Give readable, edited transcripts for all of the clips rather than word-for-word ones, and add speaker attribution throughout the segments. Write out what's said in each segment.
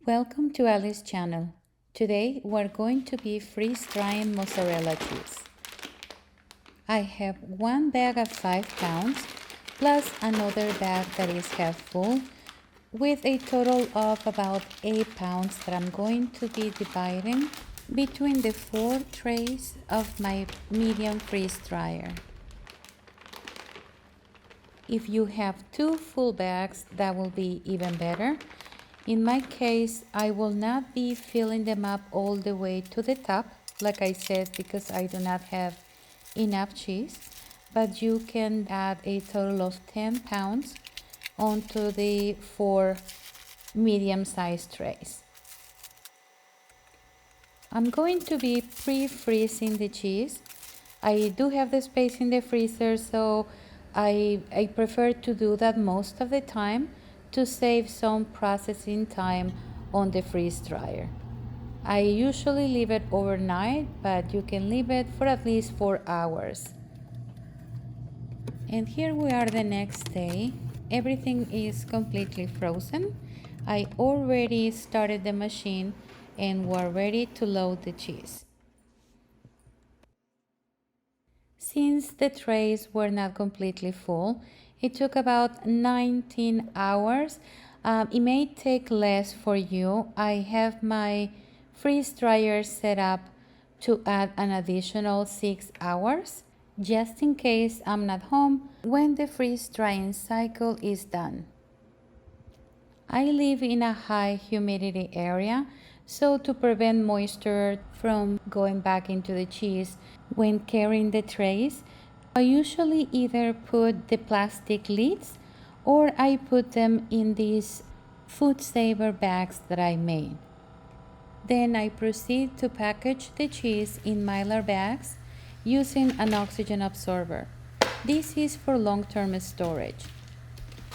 Speaker 1: Welcome to Alice's channel. Today we're going to be freeze-drying mozzarella cheese. I have one bag of 5 pounds plus another bag that is half full with a total of about 8 pounds that I'm going to be dividing between the 4 trays of my medium freeze dryer. If you have 2 full bags, that will be even better. In my case, I will not be filling them up all the way to the top, like I said, because I do not have enough cheese, but you can add a total of 10 pounds onto the 4 medium-sized trays. I'm going to be pre-freezing the cheese. I do have the space in the freezer, so I prefer to do that most of the time to save some processing time on the freeze dryer. I usually leave it overnight, but you can leave it for at least 4 hours. And here we are the next day. Everything is completely frozen. I already started the machine and we're ready to load the cheese. Since the trays were not completely full, it took about 19 hours. It may take less for you. I have my freeze dryer set up to add an additional 6 hours, just in case I'm not home when the freeze drying cycle is done. I live in a high humidity area, so to prevent moisture from going back into the cheese when carrying the trays, I usually either put the plastic lids or I put them in these food saver bags that I made. Then I proceed to package the cheese in Mylar bags using an oxygen absorber. This is for long-term storage.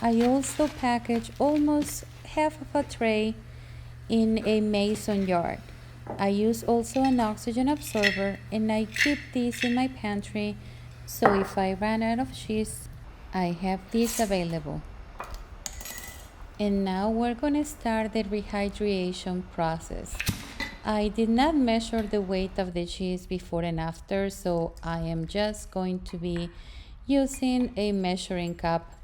Speaker 1: I also package almost half of a tray in a mason jar. I use also an oxygen absorber and I keep this in my pantry, so if I run out of cheese, I have this available. And now we're going to start the rehydration process. I did not measure the weight of the cheese before and after, so I am just going to be using a measuring cup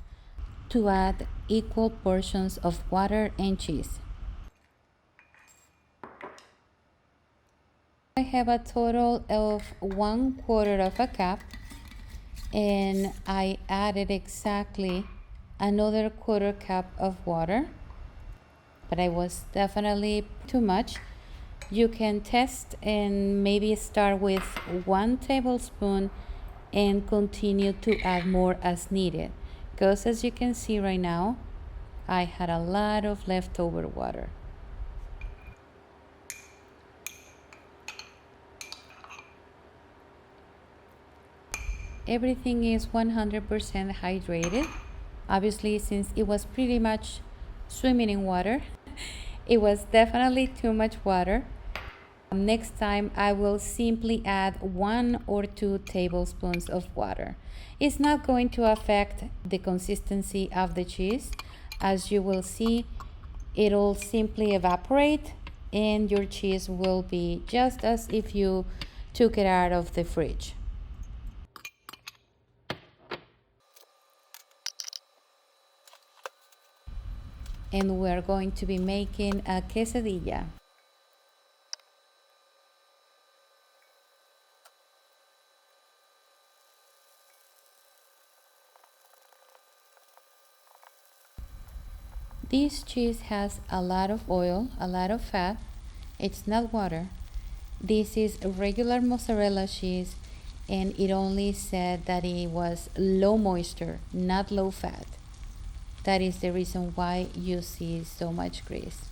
Speaker 1: to add equal portions of water and cheese. I have a total of 1/4 of a cup and I added exactly another 1/4 cup of water, but I was definitely too much. You can test and maybe start with 1 tablespoon and continue to add more as needed, because as you can see right now, I had a lot of leftover water. Everything is 100% hydrated. Obviously, since it was pretty much swimming in water, it was definitely too much water. Next time, I will simply add 1 or 2 tablespoons of water. It's not going to affect the consistency of the cheese. As you will see, it'll simply evaporate and your cheese will be just as if you took it out of the fridge. And we're going to be making a quesadilla. This cheese has a lot of oil, a lot of fat. It's not water. This is regular mozzarella cheese, and it only said that it was low moisture, not low fat. That is the reason why you see so much grease.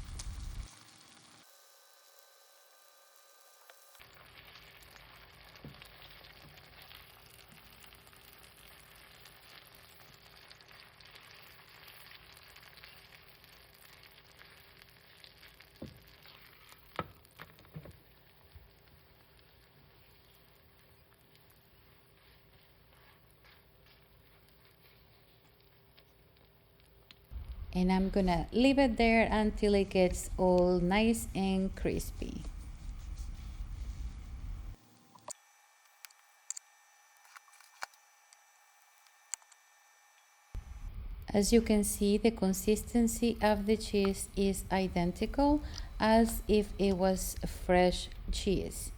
Speaker 1: And I'm gonna leave it there until it gets all nice and crispy. As you can see, the consistency of the cheese is identical as if it was fresh cheese.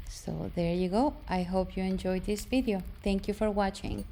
Speaker 1: So there you go. I hope you enjoyed this video. Thank you for watching.